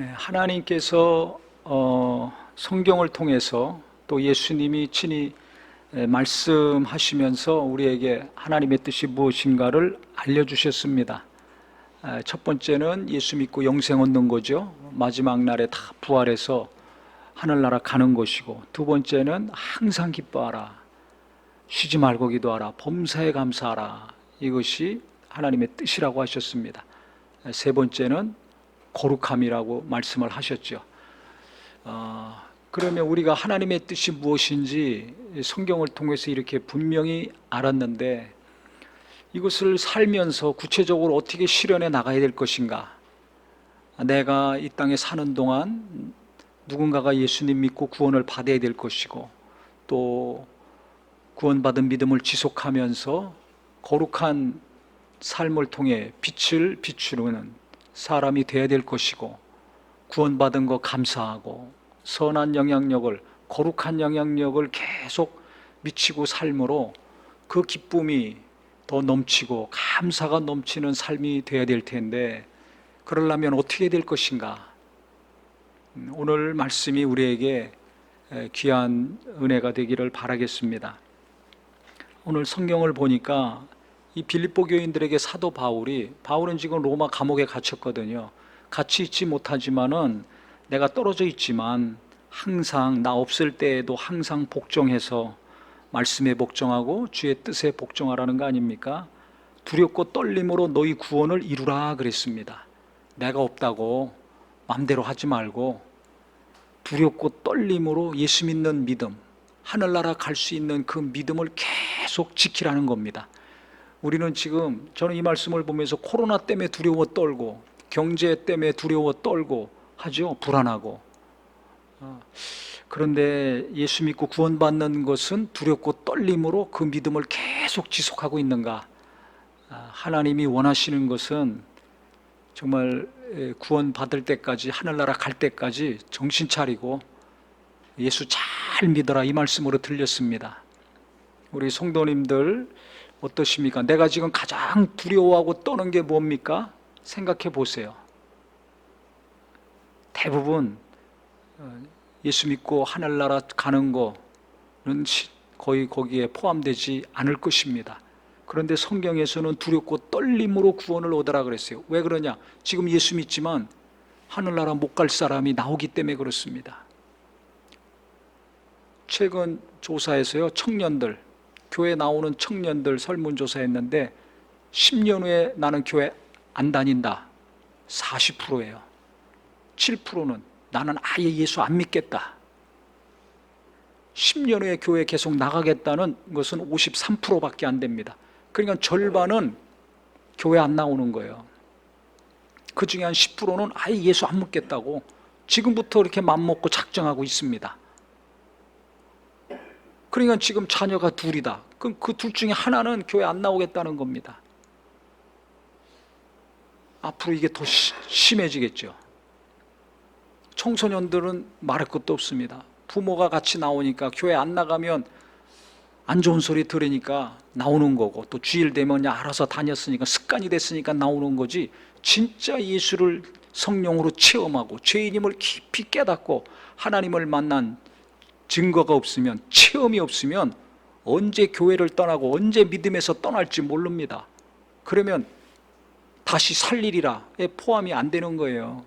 하나님께서 성경을 통해서 또 예수님이 친히 말씀하시면서 우리에게 하나님의 뜻이 무엇인가를 알려주셨습니다. 첫 번째는 예수 믿고 영생 얻는 거죠. 마지막 날에 다 부활해서 하늘나라 가는 것이고, 두 번째는 항상 기뻐하라, 쉬지 말고 기도하라, 범사에 감사하라, 이것이 하나님의 뜻이라고 하셨습니다. 세 번째는 거룩함이라고 말씀을 하셨죠. 그러면 우리가 하나님의 뜻이 무엇인지 성경을 통해서 이렇게 분명히 알았는데, 이것을 살면서 구체적으로 어떻게 실현해 나가야 될 것인가? 내가 이 땅에 사는 동안 누군가가 예수님 믿고 구원을 받아야 될 것이고, 또 구원받은 믿음을 지속하면서 거룩한 삶을 통해 빛을 비추는 사람이 되어야 될 것이고, 구원받은 거 감사하고 선한 영향력을, 거룩한 영향력을 계속 미치고 삶으로 그 기쁨이 더 넘치고 감사가 넘치는 삶이 되어야 될 텐데, 그러려면 어떻게 될 것인가? 오늘 말씀이 우리에게 귀한 은혜가 되기를 바라겠습니다. 오늘 성경을 보니까 이 빌립보 교인들에게 사도 바울은 지금 로마 감옥에 갇혔거든요. 같이 있지 못하지만은 내가 떨어져 있지만 항상 나 없을 때에도 항상 복종해서 말씀에 복종하고 주의 뜻에 복종하라는 거 아닙니까? 두렵고 떨림으로 너희 구원을 이루라 그랬습니다. 내가 없다고 마음대로 하지 말고 두렵고 떨림으로 예수 믿는 믿음, 하늘나라 갈 수 있는 그 믿음을 계속 지키라는 겁니다. 우리는 지금, 저는 이 말씀을 보면서 코로나 때문에 두려워 떨고, 경제 때문에 두려워 떨고 하죠. 불안하고. 그런데 예수 믿고 구원받는 것은 두렵고 떨림으로 그 믿음을 계속 지속하고 있는가? 하나님이 원하시는 것은 정말 구원받을 때까지, 하늘나라 갈 때까지 정신 차리고 예수 잘 믿어라, 이 말씀으로 들렸습니다. 우리 성도님들 어떠십니까? 내가 지금 가장 두려워하고 떠는 게 뭡니까? 생각해 보세요. 대부분 예수 믿고 하늘나라 가는 거는 거의 거기에 포함되지 않을 것입니다. 그런데 성경에서는 두렵고 떨림으로 구원을 얻으라 그랬어요. 왜 그러냐? 지금 예수 믿지만 하늘나라 못 갈 사람이 나오기 때문에 그렇습니다. 최근 조사에서요, 청년들, 교회 나오는 청년들 설문조사했는데 10년 후에 나는 교회 안 다닌다, 40%예요. 7%는 나는 아예 예수 안 믿겠다. 10년 후에 교회 계속 나가겠다는 것은 53%밖에 안 됩니다. 그러니까 절반은 교회 안 나오는 거예요. 그 중에 한 10%는 아예 예수 안 믿겠다고 지금부터 이렇게 맘먹고 작정하고 있습니다. 그러니까 지금 자녀가 둘이다. 그럼 그 둘 중에 하나는 교회 안 나오겠다는 겁니다. 앞으로 이게 더 심해지겠죠. 청소년들은 말할 것도 없습니다. 부모가 같이 나오니까, 교회 안 나가면 안 좋은 소리 들으니까 나오는 거고, 또 주일 되면 알아서 다녔으니까 습관이 됐으니까 나오는 거지, 진짜 예수를 성령으로 체험하고 죄인임을 깊이 깨닫고 하나님을 만난 증거가 없으면, 체험이 없으면 언제 교회를 떠나고 언제 믿음에서 떠날지 모릅니다. 그러면 다시 살리리라에 포함이 안 되는 거예요.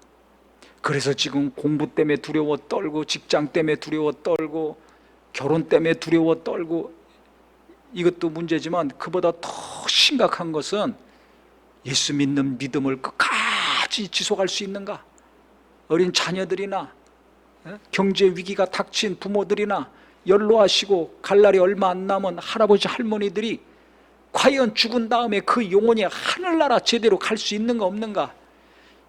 그래서 지금 공부 때문에 두려워 떨고, 직장 때문에 두려워 떨고, 결혼 때문에 두려워 떨고, 이것도 문제지만 그보다 더 심각한 것은 예수 믿는 믿음을 끝까지 지속할 수 있는가? 어린 자녀들이나 경제 위기가 닥친 부모들이나 연로하시고 갈 날이 얼마 안 남은 할아버지 할머니들이 과연 죽은 다음에 그 영혼이 하늘나라 제대로 갈 수 있는가 없는가?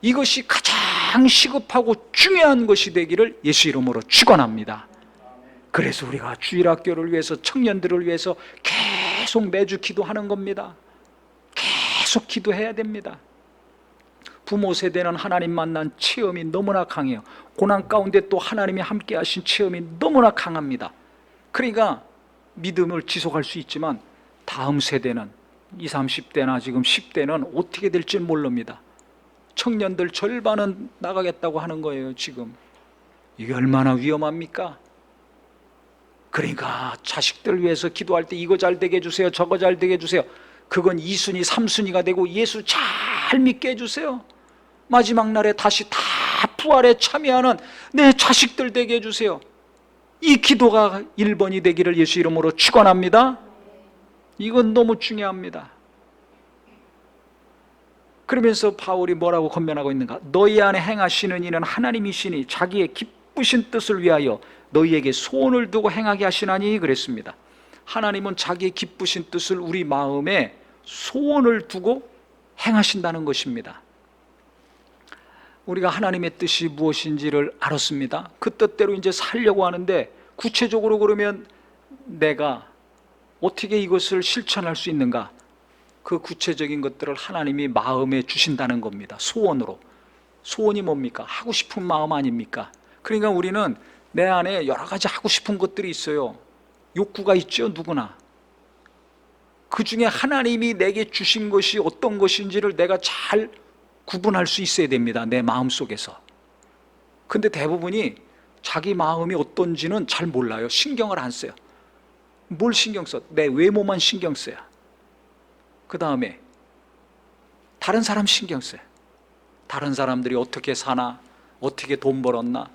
이것이 가장 시급하고 중요한 것이 되기를 예수 이름으로 축원합니다. 그래서 우리가 주일학교를 위해서, 청년들을 위해서 계속 매주 기도하는 겁니다. 계속 기도해야 됩니다. 부모 세대는 하나님 만난 체험이 너무나 강해요. 고난 가운데 또 하나님이 함께 하신 체험이 너무나 강합니다. 그러니까 믿음을 지속할 수 있지만 다음 세대는 20, 30대나 지금 10대는 어떻게 될지 모릅니다. 청년들 절반은 나가겠다고 하는 거예요 지금. 이게 얼마나 위험합니까? 그러니까 자식들 위해서 기도할 때 이거 잘 되게 해주세요, 저거 잘 되게 해주세요. 그건 2순위 3순위가 되고 예수 잘 믿게 해주세요. 마지막 날에 다시 다 부활에 참여하는 내 자식들 되게 해주세요. 이 기도가 1번이 되기를 예수 이름으로 축원합니다. 이건 너무 중요합니다. 그러면서 바울이 뭐라고 권면하고 있는가? 너희 안에 행하시는 이는 하나님이시니 자기의 기쁘신 뜻을 위하여 너희에게 소원을 두고 행하게 하시나니 그랬습니다. 하나님은 자기의 기쁘신 뜻을 우리 마음에 소원을 두고 행하신다는 것입니다. 우리가 하나님의 뜻이 무엇인지를 알았습니다. 그 뜻대로 이제 살려고 하는데 구체적으로 그러면 내가 어떻게 이것을 실천할 수 있는가? 그 구체적인 것들을 하나님이 마음에 주신다는 겁니다. 소원으로. 소원이 뭡니까? 하고 싶은 마음 아닙니까? 그러니까 우리는 내 안에 여러 가지 하고 싶은 것들이 있어요. 욕구가 있죠, 누구나. 그 중에 하나님이 내게 주신 것이 어떤 것인지를 내가 잘 구분할 수 있어야 됩니다. 내 마음속에서. 근데 대부분이 자기 마음이 어떤지는 잘 몰라요. 신경을 안 써요. 뭘 신경 써? 내 외모만 신경 써요. 그 다음에 다른 사람 신경 써요. 다른 사람들이 어떻게 사나, 어떻게 돈 벌었나,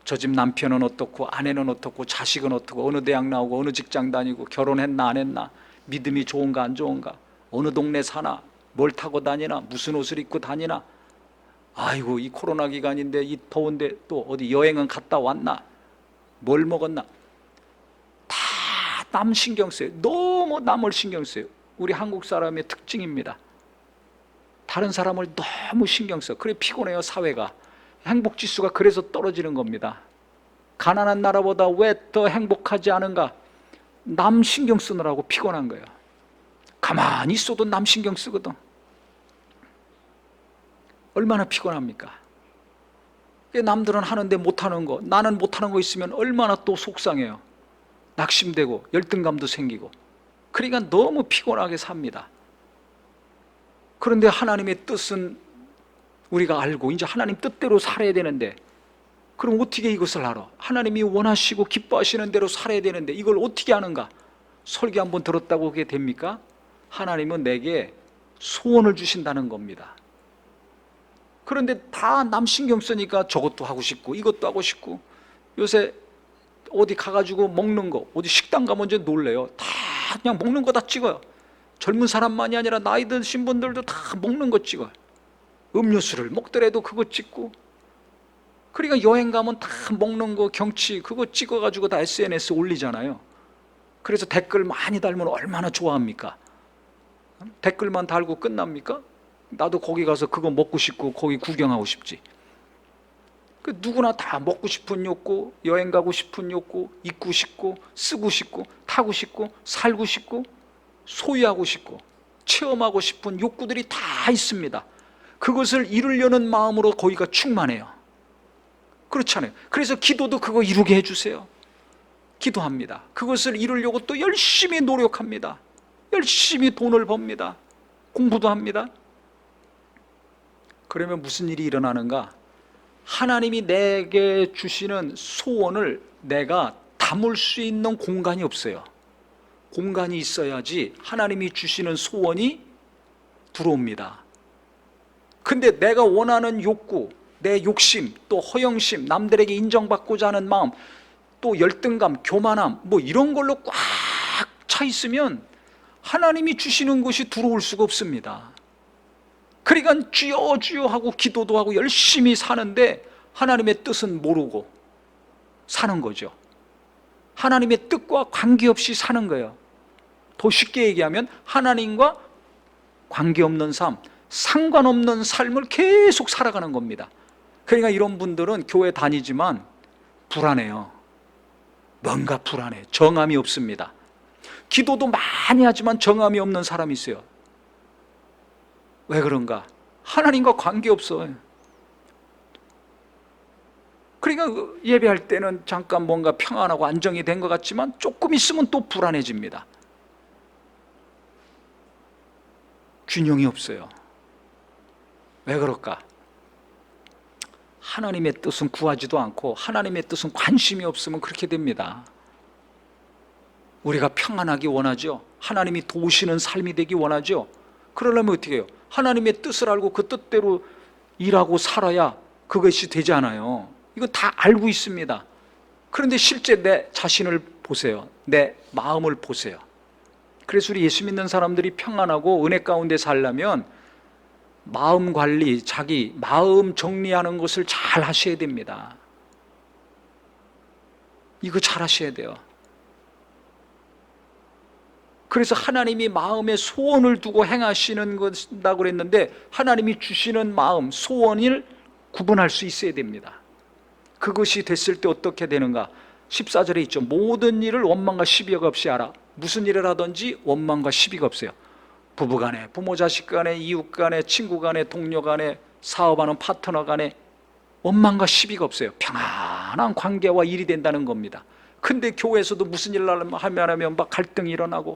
저 집 남편은 어떻고, 아내는 어떻고, 자식은 어떻고, 어느 대학 나오고, 어느 직장 다니고, 결혼했나 안 했나, 믿음이 좋은가 안 좋은가, 어느 동네 사나, 뭘 타고 다니나, 무슨 옷을 입고 다니나, 아이고 이 코로나 기간인데 이 더운데 또 어디 여행은 갔다 왔나, 뭘 먹었나, 다 남 신경 써요. 너무 남을 신경 써요. 우리 한국 사람의 특징입니다. 다른 사람을 너무 신경 써. 그래 피곤해요. 사회가. 행복지수가 그래서 떨어지는 겁니다. 가난한 나라보다 왜 더 행복하지 않은가? 남 신경 쓰느라고 피곤한 거예요. 가만히 있어도 남 신경 쓰거든. 얼마나 피곤합니까? 남들은 하는데 못하는 거, 나는 못하는 거 있으면 얼마나 또 속상해요. 낙심되고 열등감도 생기고. 그러니까 너무 피곤하게 삽니다. 그런데 하나님의 뜻은 우리가 알고 이제 하나님 뜻대로 살아야 되는데, 그럼 어떻게 이것을 알아? 하나님이 원하시고 기뻐하시는 대로 살아야 되는데 이걸 어떻게 하는가? 설교 한번 들었다고 그게 됩니까? 하나님은 내게 소원을 주신다는 겁니다. 그런데 다 남 신경 쓰니까 저것도 하고 싶고 이것도 하고 싶고, 요새 어디 가가지고 먹는 거, 어디 식당 가면 이제 놀래요. 다 그냥 먹는 거 다 찍어요. 젊은 사람만이 아니라 나이 드신 분들도 다 먹는 거 찍어요. 음료수를 먹더라도 그거 찍고. 그러니까 여행 가면 다 먹는 거, 경치 그거 찍어가지고 다 SNS 올리잖아요. 그래서 댓글 많이 달면 얼마나 좋아합니까? 댓글만 달고 끝납니까? 나도 거기 가서 그거 먹고 싶고 거기 구경하고 싶지. 그 누구나 다 먹고 싶은 욕구, 여행 가고 싶은 욕구, 입고 싶고, 쓰고 싶고, 타고 싶고, 살고 싶고, 소유하고 싶고, 체험하고 싶은 욕구들이 다 있습니다. 그것을 이루려는 마음으로 거기가 충만해요. 그렇잖아요. 그래서 기도도 그거 이루게 해주세요. 기도합니다. 그것을 이루려고 또 열심히 노력합니다. 열심히 돈을 법니다. 공부도 합니다. 그러면 무슨 일이 일어나는가? 하나님이 내게 주시는 소원을 내가 담을 수 있는 공간이 없어요. 공간이 있어야지 하나님이 주시는 소원이 들어옵니다. 근데 내가 원하는 욕구, 내 욕심, 또 허영심, 남들에게 인정받고자 하는 마음, 또 열등감, 교만함, 뭐 이런 걸로 꽉 차 있으면 하나님이 주시는 것이 들어올 수가 없습니다. 그러니까 주여 주여 하고 기도도 하고 열심히 사는데 하나님의 뜻은 모르고 사는 거죠. 하나님의 뜻과 관계없이 사는 거예요. 더 쉽게 얘기하면 하나님과 관계없는 삶, 상관없는 삶을 계속 살아가는 겁니다. 그러니까 이런 분들은 교회 다니지만 불안해요. 뭔가 불안해. 정함이 없습니다. 기도도 많이 하지만 정함이 없는 사람이 있어요. 왜 그런가? 하나님과 관계없어요. 그러니까 예배할 때는 잠깐 뭔가 평안하고 안정이 된 것 같지만 조금 있으면 또 불안해집니다. 균형이 없어요. 왜 그럴까? 하나님의 뜻은 구하지도 않고 하나님의 뜻은 관심이 없으면 그렇게 됩니다. 우리가 평안하기 원하죠. 하나님이 도우시는 삶이 되기 원하죠. 그러려면 어떻게 해요? 하나님의 뜻을 알고 그 뜻대로 일하고 살아야 그것이 되지 않아요. 이거 다 알고 있습니다. 그런데 실제 내 자신을 보세요. 내 마음을 보세요. 그래서 우리 예수 믿는 사람들이 평안하고 은혜 가운데 살려면 마음 관리, 자기 마음 정리하는 것을 잘 하셔야 됩니다. 이거 잘 하셔야 돼요. 그래서 하나님이 마음에 소원을 두고 행하시는 것이라고 그랬는데 하나님이 주시는 마음, 소원을 구분할 수 있어야 됩니다. 그것이 됐을 때 어떻게 되는가? 14절에 있죠. 모든 일을 원망과 시비가 없이 하라. 무슨 일을 하든지 원망과 시비가 없어요. 부부간에, 부모 자식 간에, 이웃 간에, 친구 간에, 동료 간에, 사업하는 파트너 간에 원망과 시비가 없어요. 평안한 관계와 일이 된다는 겁니다. 근데 교회에서도 무슨 일을 하면 막 갈등이 일어나고,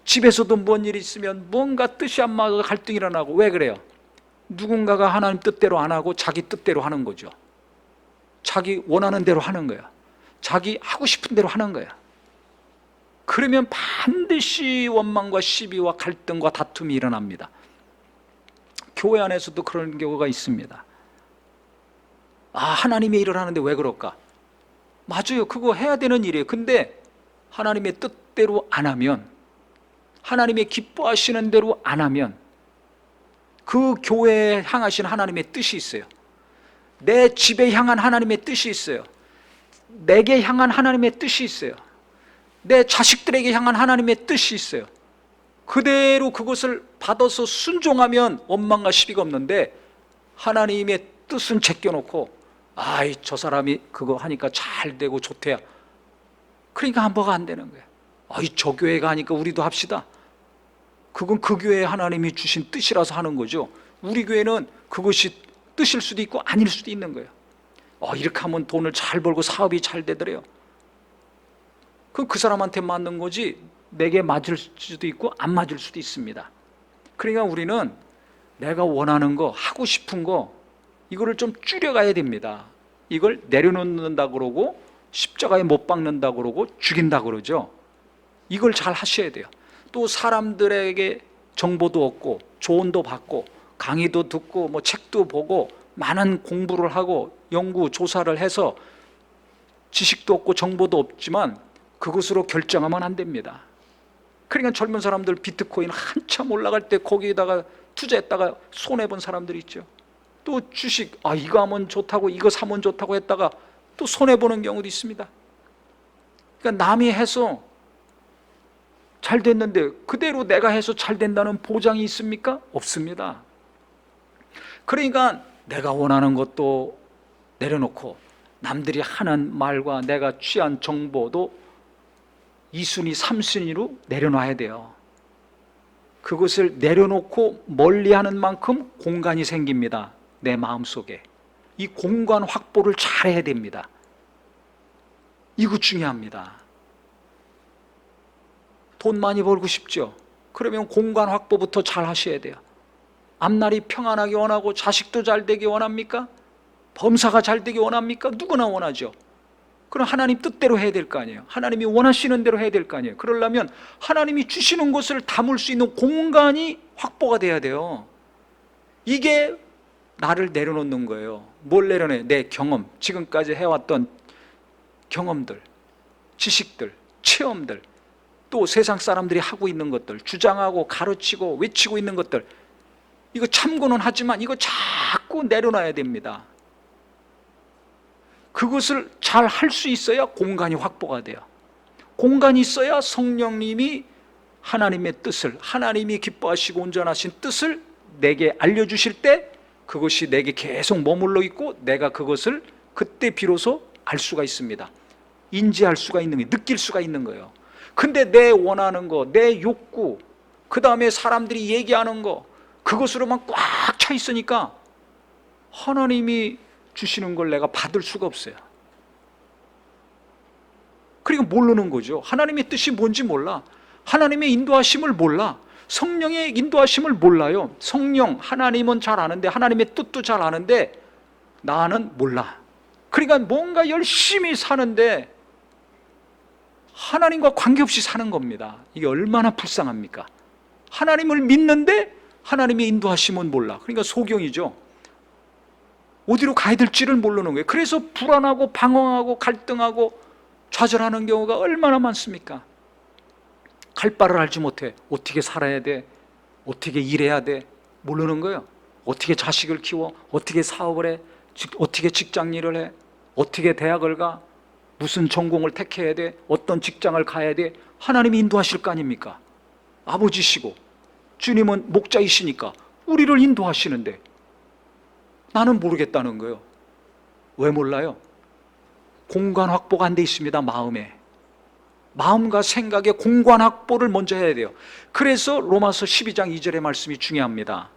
집에서도 뭔 일이 있으면 뭔가 뜻이 안 맞아서 갈등이 일어나고. 왜 그래요? 누군가가 하나님 뜻대로 안 하고 자기 뜻대로 하는 거죠. 자기 원하는 대로 하는 거야. 자기 하고 싶은 대로 하는 거야. 그러면 반드시 원망과 시비와 갈등과 다툼이 일어납니다. 교회 안에서도 그런 경우가 있습니다. 하나님의 일을 하는데 왜 그럴까? 맞아요. 그거 해야 되는 일이에요. 근데 하나님의 뜻대로 안 하면, 하나님의 기뻐하시는 대로 안 하면 그 교회에 향하신 하나님의 뜻이 있어요. 내 집에 향한 하나님의 뜻이 있어요. 내게 향한 하나님의 뜻이 있어요. 내 자식들에게 향한 하나님의 뜻이 있어요. 그대로 그것을 받아서 순종하면 원망과 시비가 없는데, 하나님의 뜻은 제껴놓고 저 사람이 그거 하니까 잘 되고 좋대야. 그러니까 뭐가 안 되는 거야. 저 교회가 하니까 우리도 합시다. 그건 그 교회에 하나님이 주신 뜻이라서 하는 거죠. 우리 교회는 그것이 뜻일 수도 있고 아닐 수도 있는 거예요. 이렇게 하면 돈을 잘 벌고 사업이 잘 되더래요. 그건 그 사람한테 맞는 거지 내게 맞을 수도 있고 안 맞을 수도 있습니다. 그러니까 우리는 내가 원하는 거, 하고 싶은 거, 이거를 좀 줄여가야 됩니다. 이걸 내려놓는다 그러고 십자가에 못 박는다 그러고 죽인다 그러죠. 이걸 잘 하셔야 돼요. 또 사람들에게 정보도 얻고 조언도 받고 강의도 듣고 책도 보고 많은 공부를 하고 연구 조사를 해서 지식도 없고 정보도 없지만 그것으로 결정하면 안 됩니다. 그러니까 젊은 사람들 비트코인 한참 올라갈 때 거기에다가 투자했다가 손해본 사람들이 있죠. 또 주식 이거 하면 좋다고, 이거 사면 좋다고 했다가 또 손해보는 경우도 있습니다. 그러니까 남이 해서 잘 됐는데 그대로 내가 해서 잘 된다는 보장이 있습니까? 없습니다. 그러니까 내가 원하는 것도 내려놓고 남들이 하는 말과 내가 취한 정보도 2순위, 3순위로 내려놔야 돼요. 그것을 내려놓고 멀리하는 만큼 공간이 생깁니다. 내 마음속에. 이 공간 확보를 잘 해야 됩니다. 이거 중요합니다. 돈 많이 벌고 싶죠? 그러면 공간 확보부터 잘 하셔야 돼요. 앞날이 평안하게 원하고 자식도 잘 되기 원합니까? 범사가 잘 되기 원합니까? 누구나 원하죠. 그럼 하나님 뜻대로 해야 될 거 아니에요. 하나님이 원하시는 대로 해야 될 거 아니에요. 그러려면 하나님이 주시는 것을 담을 수 있는 공간이 확보가 돼야 돼요. 이게 나를 내려놓는 거예요. 뭘 내려놔요? 내 경험, 지금까지 해왔던 경험들, 지식들, 체험들, 또 세상 사람들이 하고 있는 것들, 주장하고 가르치고 외치고 있는 것들, 이거 참고는 하지만 이거 자꾸 내려놔야 됩니다. 그것을 잘 할 수 있어야 공간이 확보가 돼요. 공간이 있어야 성령님이 하나님의 뜻을, 하나님이 기뻐하시고 온전하신 뜻을 내게 알려주실 때 그것이 내게 계속 머물러 있고 내가 그것을 그때 비로소 알 수가 있습니다. 인지할 수가 있는 거예요. 느낄 수가 있는 거예요. 근데 내 원하는 거, 내 욕구, 그 다음에 사람들이 얘기하는 거, 그것으로만 꽉 차 있으니까 하나님이 주시는 걸 내가 받을 수가 없어요. 그러니까 모르는 거죠. 하나님의 뜻이 뭔지 몰라. 하나님의 인도하심을 몰라. 성령의 인도하심을 몰라요. 성령, 하나님은 잘 아는데, 하나님의 뜻도 잘 아는데 나는 몰라. 그러니까 뭔가 열심히 사는데 하나님과 관계없이 사는 겁니다. 이게 얼마나 불쌍합니까? 하나님을 믿는데 하나님의 인도하심은 몰라. 그러니까 소경이죠. 어디로 가야 될지를 모르는 거예요. 그래서 불안하고 방황하고 갈등하고 좌절하는 경우가 얼마나 많습니까? 갈 바를 알지 못해. 어떻게 살아야 돼? 어떻게 일해야 돼? 모르는 거예요. 어떻게 자식을 키워? 어떻게 사업을 해? 어떻게 직장 일을 해? 어떻게 대학을 가? 무슨 전공을 택해야 돼? 어떤 직장을 가야 돼? 하나님이 인도하실 거 아닙니까? 아버지시고 주님은 목자이시니까 우리를 인도하시는데 나는 모르겠다는 거예요. 왜 몰라요? 공간 확보가 안 돼 있습니다. 마음과 생각의 공간 확보를 먼저 해야 돼요. 그래서 로마서 12장 2절의 말씀이 중요합니다.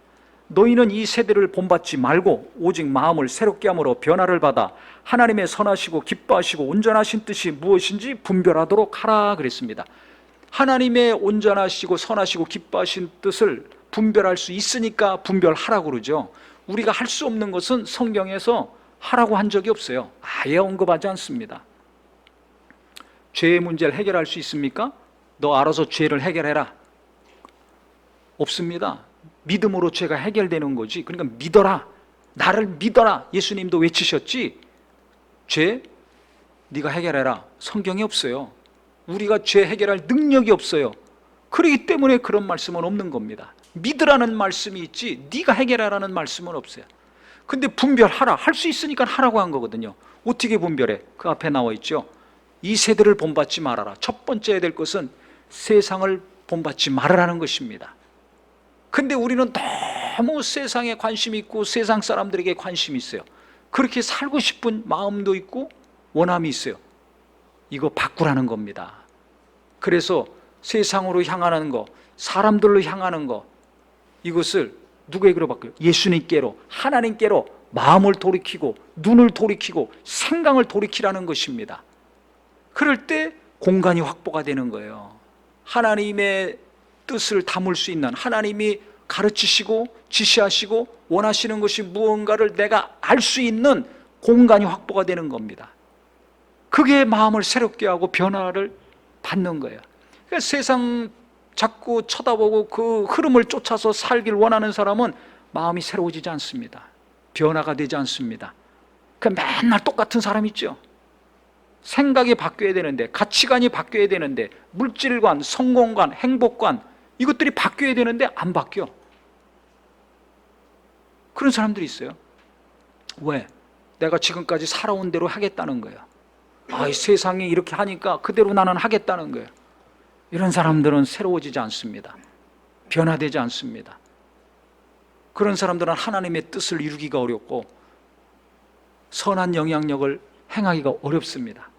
너희는 이 세대를 본받지 말고 오직 마음을 새롭게 함으로 변화를 받아 하나님의 선하시고 기뻐하시고 온전하신 뜻이 무엇인지 분별하도록 하라 그랬습니다. 하나님의 온전하시고 선하시고 기뻐하신 뜻을 분별할 수 있으니까 분별하라고 그러죠. 우리가 할 수 없는 것은 성경에서 하라고 한 적이 없어요. 아예 언급하지 않습니다. 죄의 문제를 해결할 수 있습니까? 너 알아서 죄를 해결해라. 없습니다. 믿음으로 죄가 해결되는 거지. 그러니까 믿어라. 나를 믿어라. 예수님도 외치셨지. 죄 네가 해결해라. 성경에 없어요. 우리가 죄 해결할 능력이 없어요. 그렇기 때문에 그런 말씀은 없는 겁니다. 믿으라는 말씀이 있지 네가 해결하라는 말씀은 없어요. 근데 분별하라. 할 수 있으니까 하라고 한 거거든요. 어떻게 분별해? 그 앞에 나와 있죠. 이 세대를 본받지 말아라. 첫 번째 해야 될 것은 세상을 본받지 말아라는 것입니다. 근데 우리는 너무 세상에 관심이 있고 세상 사람들에게 관심이 있어요. 그렇게 살고 싶은 마음도 있고 원함이 있어요. 이거 바꾸라는 겁니다. 그래서 세상으로 향하는 거, 사람들로 향하는 거, 이것을 누구에게로 바꿔요? 예수님께로, 하나님께로 마음을 돌이키고 눈을 돌이키고 생각을 돌이키라는 것입니다. 그럴 때 공간이 확보가 되는 거예요. 하나님의 뜻을 담을 수 있는, 하나님이 가르치시고 지시하시고 원하시는 것이 무언가를 내가 알 수 있는 공간이 확보가 되는 겁니다. 그게 마음을 새롭게 하고 변화를 받는 거예요. 그러니까 세상 자꾸 쳐다보고 그 흐름을 쫓아서 살길 원하는 사람은 마음이 새로워지지 않습니다. 변화가 되지 않습니다. 그러니까 맨날 똑같은 사람 있죠. 생각이 바뀌어야 되는데, 가치관이 바뀌어야 되는데, 물질관, 성공관, 행복관, 이것들이 바뀌어야 되는데 안 바뀌어. 그런 사람들이 있어요. 왜? 내가 지금까지 살아온 대로 하겠다는 거예요. 이 세상이 이렇게 하니까 그대로 나는 하겠다는 거예요. 이런 사람들은 새로워지지 않습니다. 변화되지 않습니다. 그런 사람들은 하나님의 뜻을 이루기가 어렵고 선한 영향력을 행하기가 어렵습니다.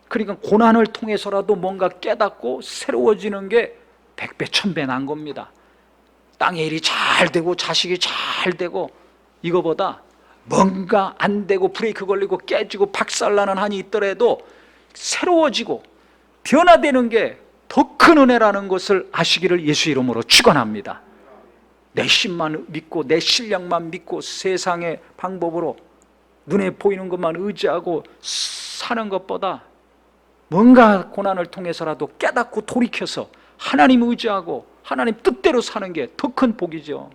그러니까 고난을 통해서라도 뭔가 깨닫고 새로워지는 게 100배, 1000배 난 겁니다. 땅의 일이 잘 되고 자식이 잘 되고 이거보다 뭔가 안 되고 브레이크 걸리고 깨지고 박살나는 한이 있더라도 새로워지고 변화되는 게 더 큰 은혜라는 것을 아시기를 예수 이름으로 축원합니다. 내 힘만 믿고 내 실력만 믿고 세상의 방법으로 눈에 보이는 것만 의지하고 사는 것보다 뭔가 고난을 통해서라도 깨닫고 돌이켜서 하나님 의지하고 하나님 뜻대로 사는 게 더 큰 복이죠.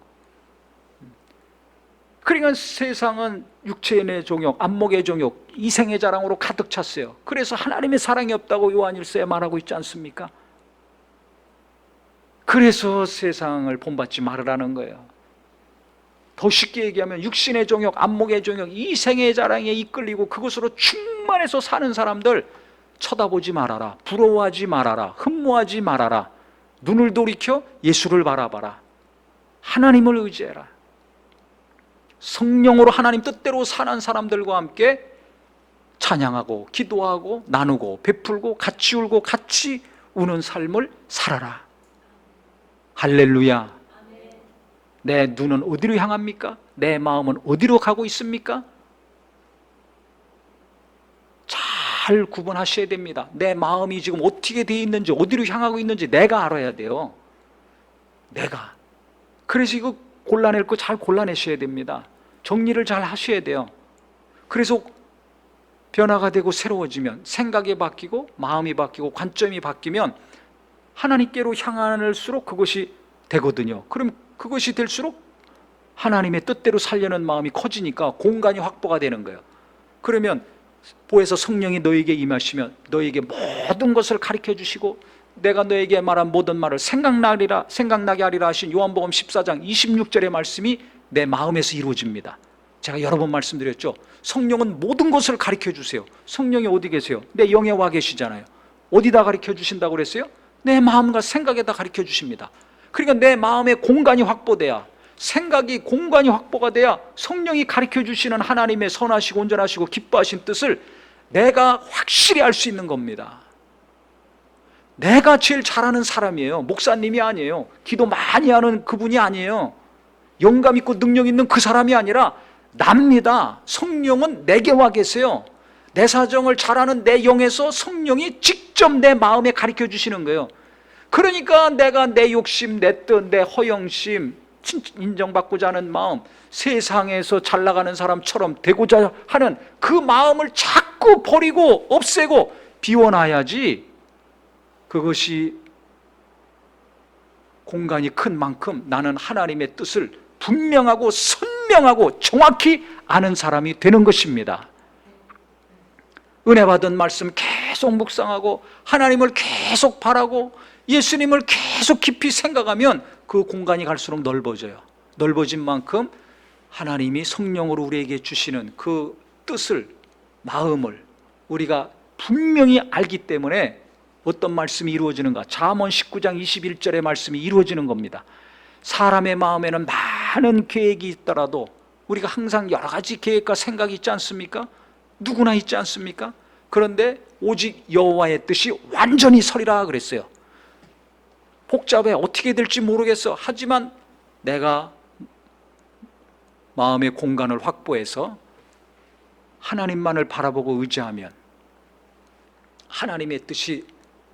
그러니까 세상은 육체의 종욕, 안목의 종욕, 이생의 자랑으로 가득 찼어요. 그래서 하나님의 사랑이 없다고 요한일서에 말하고 있지 않습니까? 그래서 세상을 본받지 말으라는 거예요. 더 쉽게 얘기하면 육신의 종욕, 안목의 종욕, 이생의 자랑에 이끌리고 그것으로 충만해서 사는 사람들 쳐다보지 말아라. 부러워하지 말아라. 흠모하지 말아라. 눈을 돌이켜 예수를 바라봐라. 하나님을 의지해라. 성령으로 하나님 뜻대로 사는 사람들과 함께 찬양하고 기도하고 나누고 베풀고 같이 울고 같이 우는 삶을 살아라. 할렐루야. 내 눈은 어디로 향합니까? 내 마음은 어디로 가고 있습니까? 잘 구분하셔야 됩니다. 내 마음이 지금 어떻게 되어 있는지, 어디로 향하고 있는지 내가 알아야 돼요. 내가. 그래서 이거 골라낼 거 잘 골라내셔야 됩니다. 정리를 잘 하셔야 돼요. 그래서 변화가 되고 새로워지면, 생각이 바뀌고 마음이 바뀌고 관점이 바뀌면 하나님께로 향할수록 그것이 되거든요. 그럼 그것이 될수록 하나님의 뜻대로 살려는 마음이 커지니까 공간이 확보가 되는 거예요. 그러면 보혜사 성령이 너에게 임하시면 너에게 모든 것을 가르쳐 주시고, 내가 너에게 말한 모든 말을 생각나게 하리라 하신 요한복음 14장 26절의 말씀이 내 마음에서 이루어집니다. 제가 여러 번 말씀드렸죠. 성령은 모든 것을 가르쳐 주세요. 성령이 어디 계세요? 내 영에 와 계시잖아요. 어디다 가르쳐 주신다고 그랬어요? 내 마음과 생각에다 가르쳐 주십니다. 그러니까 내 마음의 공간이 확보돼야, 생각이 공간이 확보가 돼야 성령이 가르쳐 주시는 하나님의 선하시고 온전하시고 기뻐하신 뜻을 내가 확실히 알 수 있는 겁니다. 내가 제일 잘하는 사람이에요. 목사님이 아니에요. 기도 많이 하는 그분이 아니에요. 영감 있고 능력 있는 그 사람이 아니라 납니다. 성령은 내게 와 계세요. 내 사정을 잘 아는 내 영에서 성령이 직접 내 마음에 가르쳐 주시는 거예요. 그러니까 내가 내 욕심, 내 뜻, 내 허영심, 인정받고자 하는 마음, 세상에서 잘 나가는 사람처럼 되고자 하는 그 마음을 자꾸 버리고 없애고 비워놔야지, 그것이 공간이 큰 만큼 나는 하나님의 뜻을 분명하고 선명하고 정확히 아는 사람이 되는 것입니다. 은혜 받은 말씀 계속 묵상하고 하나님을 계속 바라고 예수님을 계속 깊이 생각하면 그 공간이 갈수록 넓어져요. 넓어진 만큼 하나님이 성령으로 우리에게 주시는 그 뜻을, 마음을 우리가 분명히 알기 때문에 어떤 말씀이 이루어지는가? 잠언 19장 21절의 말씀이 이루어지는 겁니다. 사람의 마음에는 많은 계획이 있더라도 우리가 항상 여러 가지 계획과 생각이 있지 않습니까? 누구나 있지 않습니까? 그런데 오직 여호와의 뜻이 완전히 서리라 그랬어요. 복잡해, 어떻게 될지 모르겠어. 하지만 내가 마음의 공간을 확보해서 하나님만을 바라보고 의지하면 하나님의 뜻이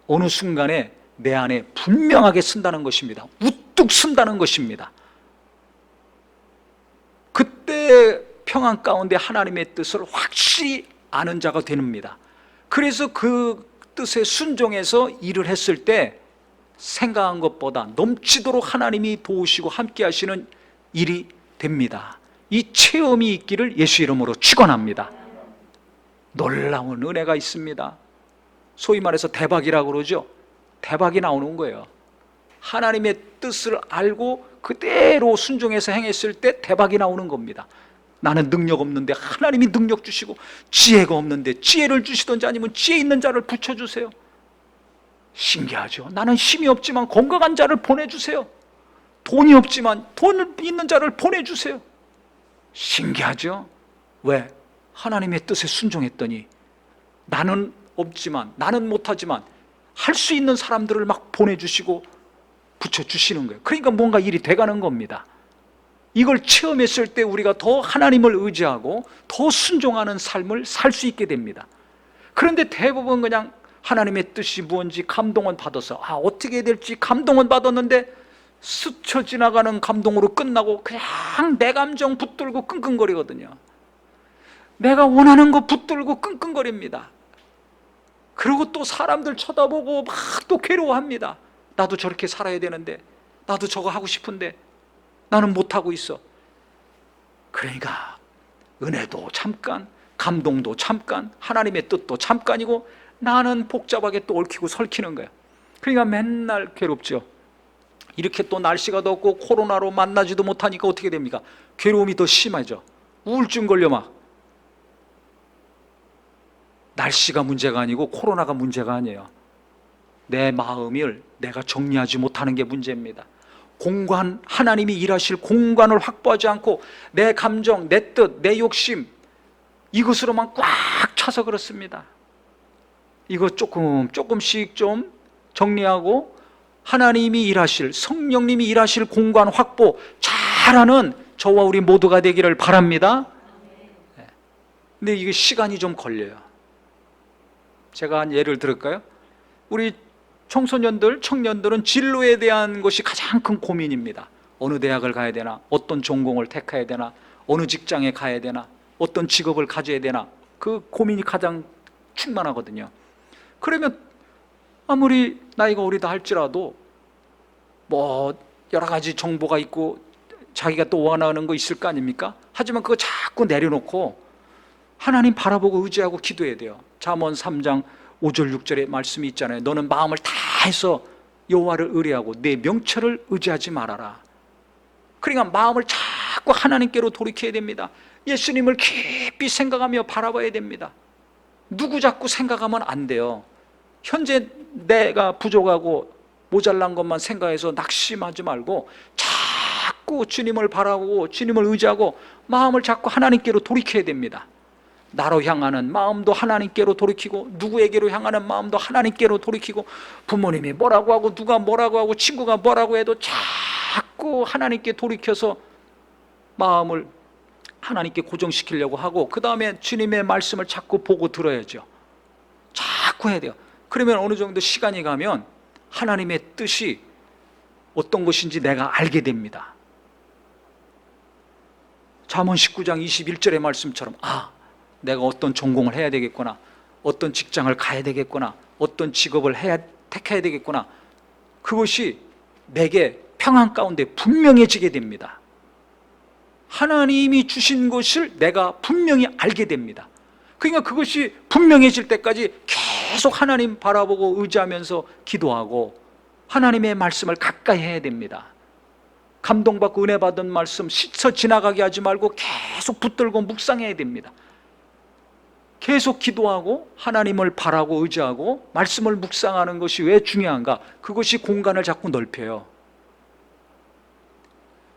어느 순간에 내 안에 분명하게 쓴다는 것입니다. 우뚝 쓴다는 것입니다. 그때 평안 가운데 하나님의 뜻을 확실히 아는 자가 됩니다. 그래서 그 뜻에 순종해서 일을 했을 때 생각한 것보다 넘치도록 하나님이 도우시고 함께 하시는 일이 됩니다. 이 체험이 있기를 예수 이름으로 축원합니다. 놀라운 은혜가 있습니다. 소위 말해서 대박이라고 그러죠. 대박이 나오는 거예요. 하나님의 뜻을 알고 그대로 순종해서 행했을 때 대박이 나오는 겁니다. 나는 능력 없는데 하나님이 능력 주시고, 지혜가 없는데 지혜를 주시든지 아니면 지혜 있는 자를 붙여주세요. 신기하죠. 나는 힘이 없지만 건강한 자를 보내주세요. 돈이 없지만 돈 있는 자를 보내주세요. 신기하죠. 왜? 하나님의 뜻에 순종했더니 나는 없지만, 나는 못하지만 할 수 있는 사람들을 막 보내주시고 붙여주시는 거예요. 그러니까 뭔가 일이 돼가는 겁니다. 이걸 체험했을 때 우리가 더 하나님을 의지하고 더 순종하는 삶을 살 수 있게 됩니다. 그런데 대부분 그냥 하나님의 뜻이 무엇인지 감동은 받아서 어떻게 될지 감동은 받았는데 스쳐 지나가는 감동으로 끝나고 그냥 내 감정 붙들고 끙끙거리거든요. 내가 원하는 거 붙들고 끙끙거립니다. 그리고 또 사람들 쳐다보고 막 또 괴로워합니다. 나도 저렇게 살아야 되는데, 나도 저거 하고 싶은데 나는 못하고 있어. 그러니까 은혜도 잠깐, 감동도 잠깐, 하나님의 뜻도 잠깐이고 나는 복잡하게 또 얽히고 설키는 거야. 그러니까 맨날 괴롭죠. 이렇게 또 날씨가 덥고 코로나로 만나지도 못하니까 어떻게 됩니까? 괴로움이 더 심하죠. 우울증 걸려 막. 날씨가 문제가 아니고 코로나가 문제가 아니에요. 내 마음을 내가 정리하지 못하는 게 문제입니다. 공간, 하나님이 일하실 공간을 확보하지 않고 내 감정, 내 뜻, 내 욕심 이것으로만 꽉 차서 그렇습니다. 이거 조금씩 좀 정리하고 하나님이 일하실, 성령님이 일하실 공간 확보 잘하는 저와 우리 모두가 되기를 바랍니다. 근데 이게 시간이 좀 걸려요. 제가 한 예를 들을까요? 우리 청소년들, 청년들은 진로에 대한 것이 가장 큰 고민입니다. 어느 대학을 가야 되나? 어떤 전공을 택해야 되나? 어느 직장에 가야 되나, 어떤 직업을 가져야 되나, 그 고민이 가장 충만하거든요. 그러면 아무리 나이가 어리다 할지라도 뭐 여러 가지 정보가 있고 자기가 또 원하는 거 있을 거 아닙니까? 하지만 그거 자꾸 내려놓고 하나님 바라보고 의지하고 기도해야 돼요. 잠언 3장 5절 6절에 말씀이 있잖아요. 너는 마음을 다해서 여호와를 의뢰하고 내 명철을 의지하지 말아라. 그러니까 마음을 자꾸 하나님께로 돌이켜야 됩니다. 예수님을 깊이 생각하며 바라봐야 됩니다. 누구 자꾸 생각하면 안 돼요. 현재 내가 부족하고 모자란 것만 생각해서 낙심하지 말고 자꾸 주님을 바라보고 주님을 의지하고 마음을 자꾸 하나님께로 돌이켜야 됩니다. 나로 향하는 마음도 하나님께로 돌이키고 누구에게로 향하는 마음도 하나님께로 돌이키고 부모님이 뭐라고 하고 누가 뭐라고 하고 친구가 뭐라고 해도 자꾸 하나님께 돌이켜서 마음을 하나님께 고정시키려고 하고 그 다음에 주님의 말씀을 자꾸 보고 들어야죠. 자꾸 해야 돼요. 그러면 어느 정도 시간이 가면 하나님의 뜻이 어떤 것인지 내가 알게 됩니다. 잠언 19장 21절의 말씀처럼 내가 어떤 전공을 해야 되겠구나, 어떤 직장을 가야 되겠구나, 어떤 직업을 택해야 되겠구나, 그것이 내게 평안 가운데 분명해지게 됩니다. 하나님이 주신 것을 내가 분명히 알게 됩니다. 그러니까 그것이 분명해질 때까지 계속 하나님 바라보고 의지하면서 기도하고 하나님의 말씀을 가까이 해야 됩니다. 감동받고 은혜 받은 말씀 스쳐 지나가게 하지 말고 계속 붙들고 묵상해야 됩니다. 계속 기도하고 하나님을 바라고 의지하고 말씀을 묵상하는 것이 왜 중요한가? 그것이 공간을 자꾸 넓혀요.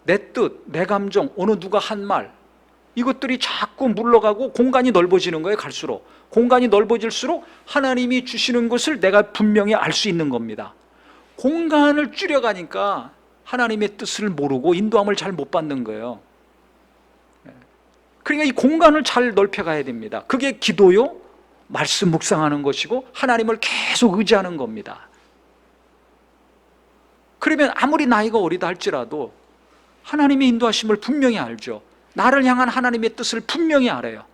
내 뜻, 내 감정, 어느 누가 한 말, 이것들이 자꾸 물러가고 공간이 넓어지는 거예요. 갈수록 공간이 넓어질수록 하나님이 주시는 것을 내가 분명히 알 수 있는 겁니다. 공간을 줄여가니까 하나님의 뜻을 모르고 인도함을 잘 못 받는 거예요. 그러니까 이 공간을 잘 넓혀가야 됩니다. 그게 기도요, 말씀 묵상하는 것이고 하나님을 계속 의지하는 겁니다. 그러면 아무리 나이가 어리다 할지라도 하나님의 인도하심을 분명히 알죠. 나를 향한 하나님의 뜻을 분명히 알아요.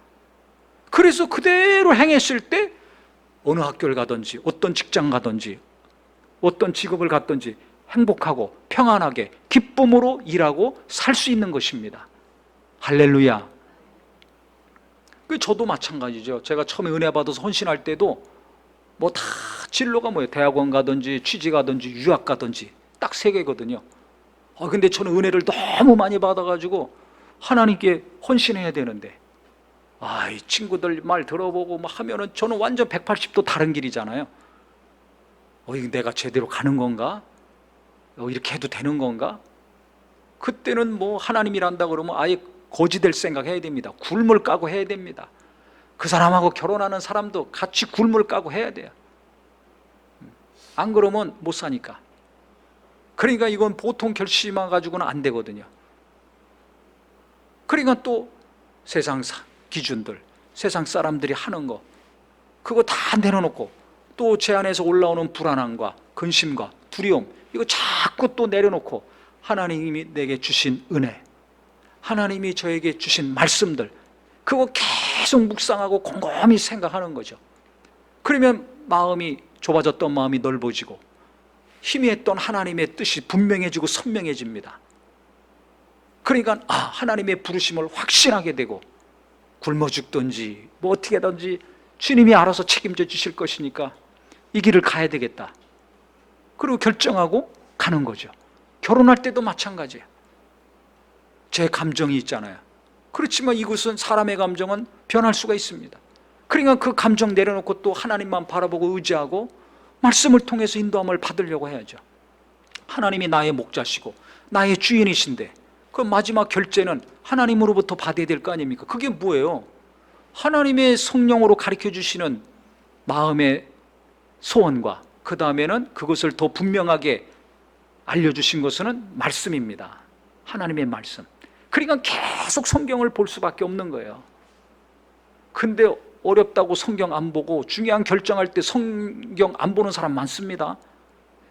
그래서 그대로 행했을 때 어느 학교를 가든지 어떤 직장 가든지 어떤 직업을 갖든지 행복하고 평안하게 기쁨으로 일하고 살 수 있는 것입니다. 할렐루야. 저도 마찬가지죠. 제가 처음에 은혜 받아서 헌신할 때도 뭐 다 진로가 뭐예요? 대학원 가든지 취직 가든지 유학 가든지 딱 3개거든요. 근데 저는 은혜를 너무 많이 받아가지고 하나님께 헌신해야 되는데 이 친구들 말 들어보고 뭐 하면은 저는 완전 180도 다른 길이잖아요. 이거 내가 제대로 가는 건가? 이렇게 해도 되는 건가? 그때는 뭐 하나님이란다 그러면 아예 거지 될 생각 해야 됩니다. 굴물 까고 해야 됩니다. 그 사람하고 결혼하는 사람도 같이 굴물 까고 해야 돼요. 안 그러면 못 사니까. 그러니까 이건 보통 결심만 가지고는 안 되거든요. 그러니까 또 세상 기준들, 세상 사람들이 하는 거 그거 다 내려놓고 또 제 안에서 올라오는 불안함과 근심과 두려움 이거 자꾸 또 내려놓고 하나님이 내게 주신 은혜, 하나님이 저에게 주신 말씀들 그거 계속 묵상하고 곰곰이 생각하는 거죠. 그러면 마음이 좁아졌던 마음이 넓어지고 희미했던 하나님의 뜻이 분명해지고 선명해집니다. 그러니까 하나님의 부르심을 확신하게 되고 굶어 죽든지 뭐 어떻게 하든지 주님이 알아서 책임져 주실 것이니까 이 길을 가야 되겠다. 그리고 결정하고 가는 거죠. 결혼할 때도 마찬가지예요. 제 감정이 있잖아요. 그렇지만 이것은 사람의 감정은 변할 수가 있습니다. 그러니까 그 감정 내려놓고 또 하나님만 바라보고 의지하고 말씀을 통해서 인도함을 받으려고 해야죠. 하나님이 나의 목자시고 나의 주인이신데 그 마지막 결제는 하나님으로부터 받아야 될 거 아닙니까? 그게 뭐예요? 하나님의 성령으로 가르쳐 주시는 마음의 소원과 그 다음에는 그것을 더 분명하게 알려주신 것은 말씀입니다. 하나님의 말씀. 그러니까 계속 성경을 볼 수밖에 없는 거예요. 근데 어렵다고 성경 안 보고 중요한 결정할 때 성경 안 보는 사람 많습니다.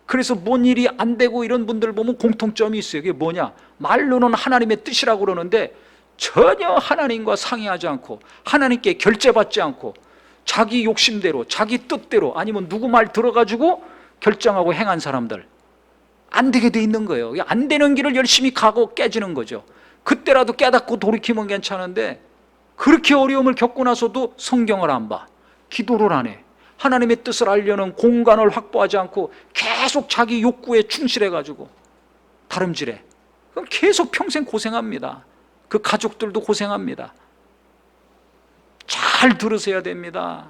그래서 뭔 일이 안 되고 이런 분들 보면 공통점이 있어요. 그게 뭐냐? 말로는 하나님의 뜻이라고 그러는데 전혀 하나님과 상의하지 않고 하나님께 결제받지 않고 자기 욕심대로 자기 뜻대로 아니면 누구 말 들어가지고 결정하고 행한 사람들, 안 되게 돼 있는 거예요. 안 되는 길을 열심히 가고 깨지는 거죠. 그때라도 깨닫고 돌이키면 괜찮은데 그렇게 어려움을 겪고 나서도 성경을 안 봐, 기도를 안 해, 하나님의 뜻을 알려는 공간을 확보하지 않고 계속 자기 욕구에 충실해가지고 다름질해. 그럼 계속 평생 고생합니다. 그 가족들도 고생합니다. 잘 들으셔야 됩니다.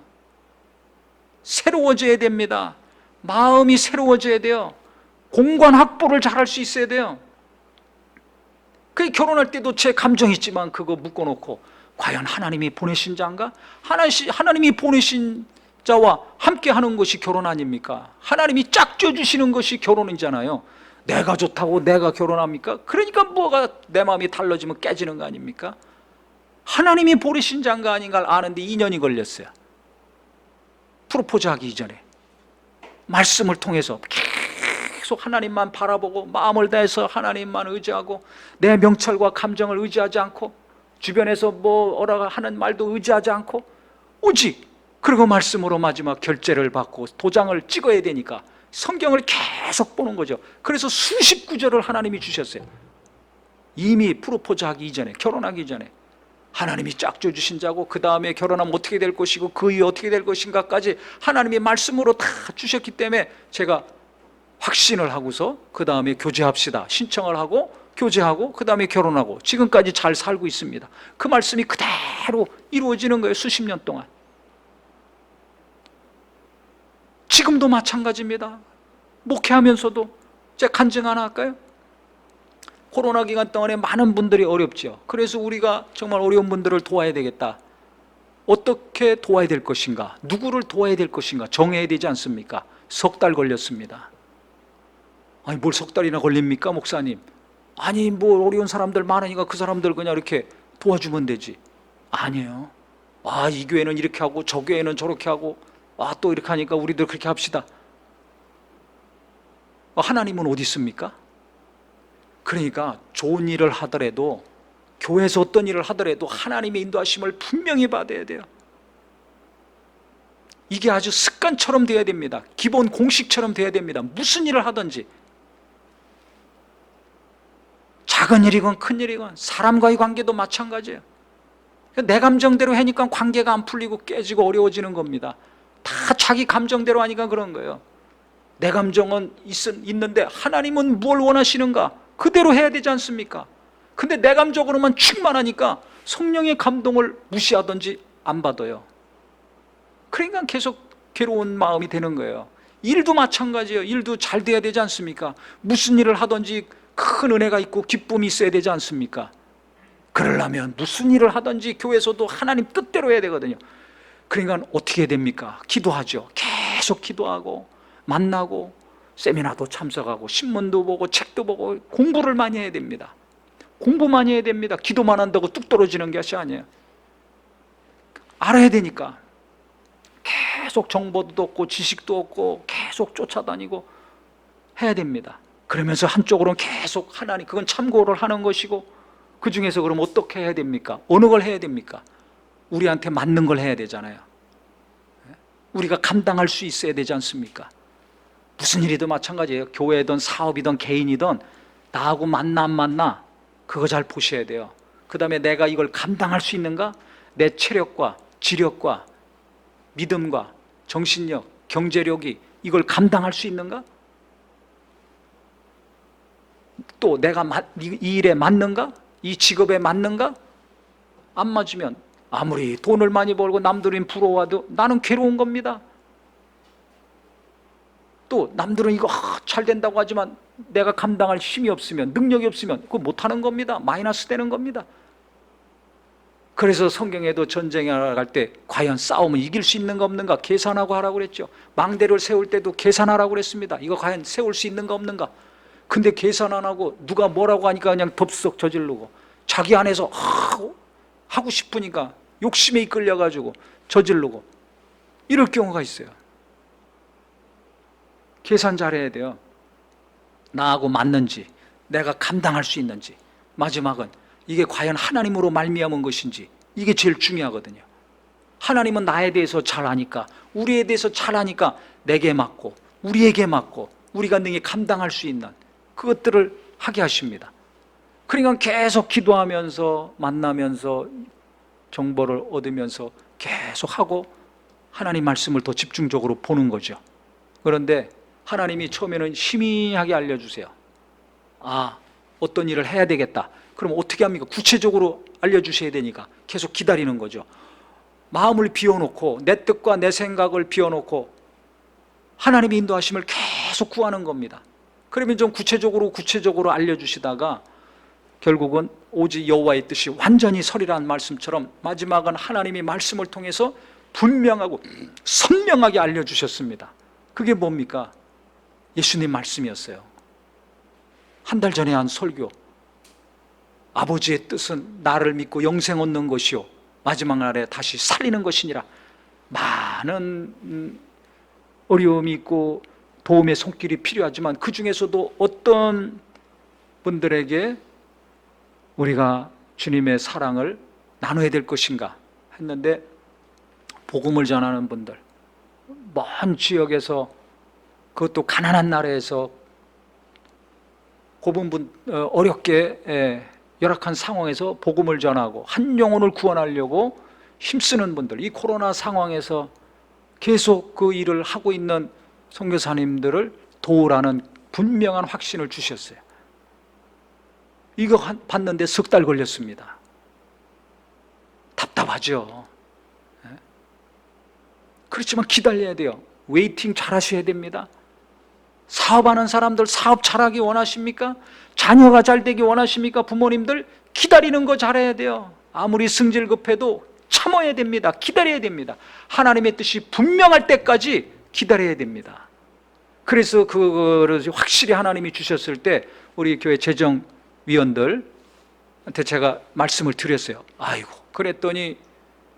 새로워져야 됩니다. 마음이 새로워져야 돼요. 공간 확보를 잘할 수 있어야 돼요. 그 결혼할 때도 제 감정 있지만 그거 묶어놓고 과연 하나님이 보내신 자인가? 하나님이 보내신 자와 함께 하는 것이 결혼 아닙니까? 하나님이 짝져 주시는 것이 결혼이잖아요. 내가 좋다고 내가 결혼합니까? 그러니까 뭐가 내 마음이 달라지면 깨지는 거 아닙니까? 하나님이 보내신 자인가 아닌가를 아는데 2년이 걸렸어요. 프로포즈하기 이전에 말씀을 통해서 계속 하나님만 바라보고 마음을 다해서 하나님만 의지하고 내 명철과 감정을 의지하지 않고 주변에서 뭐라 하는 말도 의지하지 않고 오직 그리고 말씀으로 마지막 결제를 받고 도장을 찍어야 되니까 성경을 계속 보는 거죠. 그래서 수십 구절을 하나님이 주셨어요. 이미 프로포즈하기 이전에, 결혼하기 전에 하나님이 짝져 주신 자고 그 다음에 결혼하면 어떻게 될 것이고 그 이후 어떻게 될 것인가까지 하나님이 말씀으로 다 주셨기 때문에 제가 확신을 하고서 그 다음에 교제합시다 신청을 하고 교제하고 그 다음에 결혼하고 지금까지 잘 살고 있습니다. 그 말씀이 그대로 이루어지는 거예요. 수십 년 동안. 지금도 마찬가지입니다. 목회하면서도 제가 간증 하나 할까요? 코로나 기간 동안에 많은 분들이 어렵죠. 그래서 우리가 정말 어려운 분들을 도와야 되겠다. 어떻게 도와야 될 것인가, 누구를 도와야 될 것인가 정해야 되지 않습니까? 석 달 걸렸습니다. 아니 뭘 석 달이나 걸립니까 목사님? 아니 뭐 어려운 사람들 많으니까 그 사람들 그냥 이렇게 도와주면 되지. 아니에요. 아 이 교회는 이렇게 하고 저 교회는 저렇게 하고 아 또 이렇게 하니까 우리도 그렇게 합시다. 하나님은 어디 있습니까? 그러니까 좋은 일을 하더라도 교회에서 어떤 일을 하더라도 하나님의 인도하심을 분명히 받아야 돼요. 이게 아주 습관처럼 돼야 됩니다. 기본 공식처럼 돼야 됩니다. 무슨 일을 하든지 작은 일이건 큰 일이건 사람과의 관계도 마찬가지예요. 내 감정대로 하니까 관계가 안 풀리고 깨지고 어려워지는 겁니다. 다 자기 감정대로 하니까 그런 거예요. 내 감정은 있는데 하나님은 뭘 원하시는가? 그대로 해야 되지 않습니까? 근데 내 감정으로만 충만하니까 성령의 감동을 무시하든지 안 받아요. 그러니까 계속 괴로운 마음이 되는 거예요. 일도 마찬가지예요. 일도 잘 돼야 되지 않습니까? 무슨 일을 하든지 큰 은혜가 있고 기쁨이 있어야 되지 않습니까? 그러려면 무슨 일을 하든지 교회에서도 하나님 뜻대로 해야 되거든요. 그러니까 어떻게 해야 됩니까? 기도하죠. 계속 기도하고 만나고 세미나도 참석하고 신문도 보고 책도 보고 공부를 많이 해야 됩니다. 공부 많이 해야 됩니다. 기도만 한다고 뚝 떨어지는 것이 아니에요. 알아야 되니까 계속 정보도 얻고 지식도 얻고 계속 쫓아다니고 해야 됩니다. 그러면서 한쪽으로는 계속 하나님, 그건 참고를 하는 것이고 그 중에서 그럼 어떻게 해야 됩니까? 어느 걸 해야 됩니까? 우리한테 맞는 걸 해야 되잖아요. 우리가 감당할 수 있어야 되지 않습니까? 무슨 일이든 마찬가지예요. 교회든 사업이든 개인이든 나하고 맞나 안 맞나 그거 잘 보셔야 돼요. 그 다음에 내가 이걸 감당할 수 있는가? 내 체력과 지력과 믿음과 정신력, 경제력이 이걸 감당할 수 있는가? 또 내가 이 일에 맞는가? 이 직업에 맞는가? 안 맞으면 아무리 돈을 많이 벌고 남들은 부러워도 나는 괴로운 겁니다. 또 남들은 이거 잘 된다고 하지만 내가 감당할 힘이 없으면, 능력이 없으면 그거 못하는 겁니다. 마이너스 되는 겁니다. 그래서 성경에도 전쟁에 나갈 때 과연 싸움은 이길 수 있는가 없는가 계산하고 하라고 그랬죠. 망대를 세울 때도 계산하라고 그랬습니다. 이거 과연 세울 수 있는가 없는가. 근데 계산 안 하고 누가 뭐라고 하니까 그냥 덥석 저지르고 자기 안에서 하고 싶으니까 욕심에 이끌려가지고 저지르고 이럴 경우가 있어요. 계산 잘해야 돼요. 나하고 맞는지, 내가 감당할 수 있는지. 마지막은 이게 과연 하나님으로 말미암은 것인지, 이게 제일 중요하거든요. 하나님은 나에 대해서 잘 아니까, 우리에 대해서 잘 아니까 내게 맡고 우리에게 맡고 우리가 능히 감당할 수 있는 그것들을 하게 하십니다. 그러니까 계속 기도하면서 만나면서 정보를 얻으면서 계속 하고 하나님 말씀을 더 집중적으로 보는 거죠. 그런데 하나님이 처음에는 희미하게 알려주세요. 아, 어떤 일을 해야 되겠다. 그럼 어떻게 합니까? 구체적으로 알려주셔야 되니까 계속 기다리는 거죠. 마음을 비워놓고 내 뜻과 내 생각을 비워놓고 하나님의 인도하심을 계속 구하는 겁니다. 그러면 좀 구체적으로 알려주시다가 결국은 오직 여호와의 뜻이 완전히 서리라는 말씀처럼 마지막은 하나님의 말씀을 통해서 분명하고 선명하게 알려주셨습니다. 그게 뭡니까? 예수님 말씀이었어요. 한 달 전에 한 설교, 아버지의 뜻은 나를 믿고 영생 얻는 것이요 마지막 날에 다시 살리는 것이니라. 많은 어려움이 있고 도움의 손길이 필요하지만 그 중에서도 어떤 분들에게 우리가 주님의 사랑을 나눠야 될 것인가 했는데, 복음을 전하는 분들, 먼 지역에서, 그것도 가난한 나라에서 고분분 어렵게 열악한 상황에서 복음을 전하고 한 영혼을 구원하려고 힘쓰는 분들, 이 코로나 상황에서 계속 그 일을 하고 있는 선교사님들을 도우라는 분명한 확신을 주셨어요. 이거 봤는데 석 달 걸렸습니다. 답답하죠. 그렇지만 기다려야 돼요. 웨이팅 잘 하셔야 됩니다. 사업하는 사람들 사업 잘하기 원하십니까? 자녀가 잘 되기 원하십니까? 부모님들 기다리는 거 잘해야 돼요. 아무리 승질 급해도 참아야 됩니다. 기다려야 됩니다. 하나님의 뜻이 분명할 때까지 기다려야 됩니다. 그래서 그거를 확실히 하나님이 주셨을 때 우리 교회 재정위원들한테 제가 말씀을 드렸어요. 아이고, 그랬더니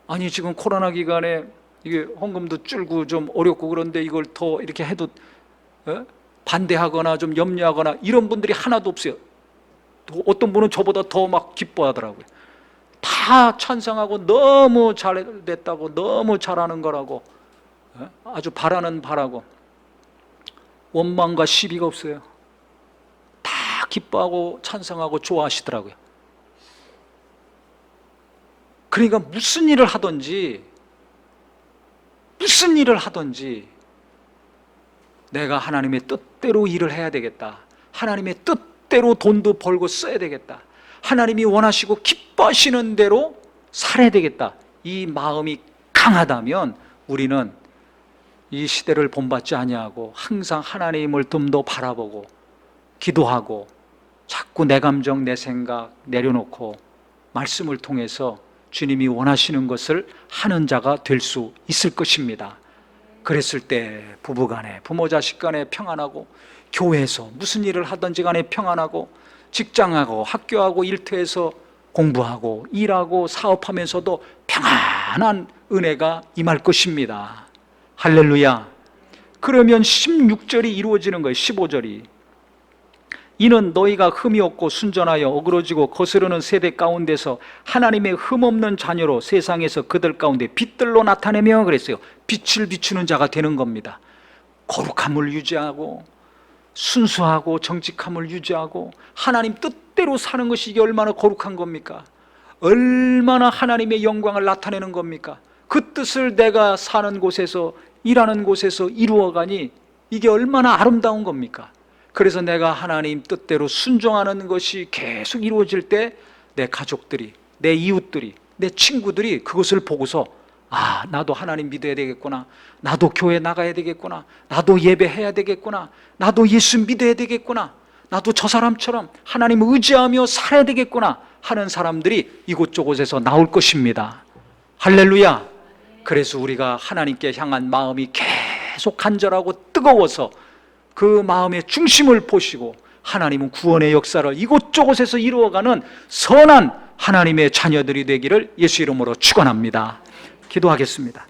아니 지금 코로나 기간에 이게 헌금도 줄고 좀 어렵고 그런데 이걸 더 이렇게 해도 반대하거나 좀 염려하거나 이런 분들이 하나도 없어요. 어떤 분은 저보다 더 막 기뻐하더라고요. 다 찬성하고 너무 잘됐다고, 너무 잘하는 거라고, 아주 바라고, 원망과 시비가 없어요. 다 기뻐하고 찬성하고 좋아하시더라고요. 그러니까 무슨 일을 하든지 내가 하나님의 뜻대로 일을 해야 되겠다. 하나님의 뜻대로 돈도 벌고 써야 되겠다. 하나님이 원하시고 기뻐하시는 대로 살아야 되겠다. 이 마음이 강하다면 우리는 이 시대를 본받지 아니하고 항상 하나님을 좀 더 바라보고 기도하고 자꾸 내 감정, 내 생각 내려놓고 말씀을 통해서 주님이 원하시는 것을 하는 자가 될 수 있을 것입니다. 그랬을 때 부부간에, 부모 자식 간에 평안하고, 교회에서 무슨 일을 하든지 간에 평안하고, 직장하고 학교하고 일터에서 공부하고 일하고 사업하면서도 평안한 은혜가 임할 것입니다. 할렐루야. 그러면 16절이 이루어지는 거예요. 15절이 이는 너희가 흠이 없고 순전하여 어그러지고 거스르는 세대 가운데서 하나님의 흠없는 자녀로 세상에서 그들 가운데 빛들로 나타내며 그랬어요. 빛을 비추는 자가 되는 겁니다. 거룩함을 유지하고 순수하고 정직함을 유지하고 하나님 뜻대로 사는 것이 이게 얼마나 거룩한 겁니까? 얼마나 하나님의 영광을 나타내는 겁니까? 그 뜻을 내가 사는 곳에서, 일하는 곳에서 이루어가니 이게 얼마나 아름다운 겁니까? 그래서 내가 하나님 뜻대로 순종하는 것이 계속 이루어질 때 내 가족들이, 내 이웃들이, 내 친구들이 그것을 보고서 아, 나도 하나님 믿어야 되겠구나, 나도 교회 나가야 되겠구나, 나도 예배해야 되겠구나, 나도 예수 믿어야 되겠구나, 나도 저 사람처럼 하나님 의지하며 살아야 되겠구나 하는 사람들이 이곳저곳에서 나올 것입니다. 할렐루야. 그래서 우리가 하나님께 향한 마음이 계속 간절하고 뜨거워서 그 마음의 중심을 보시고 하나님은 구원의 역사를 이곳저곳에서 이루어가는 선한 하나님의 자녀들이 되기를 예수 이름으로 축원합니다. 기도하겠습니다.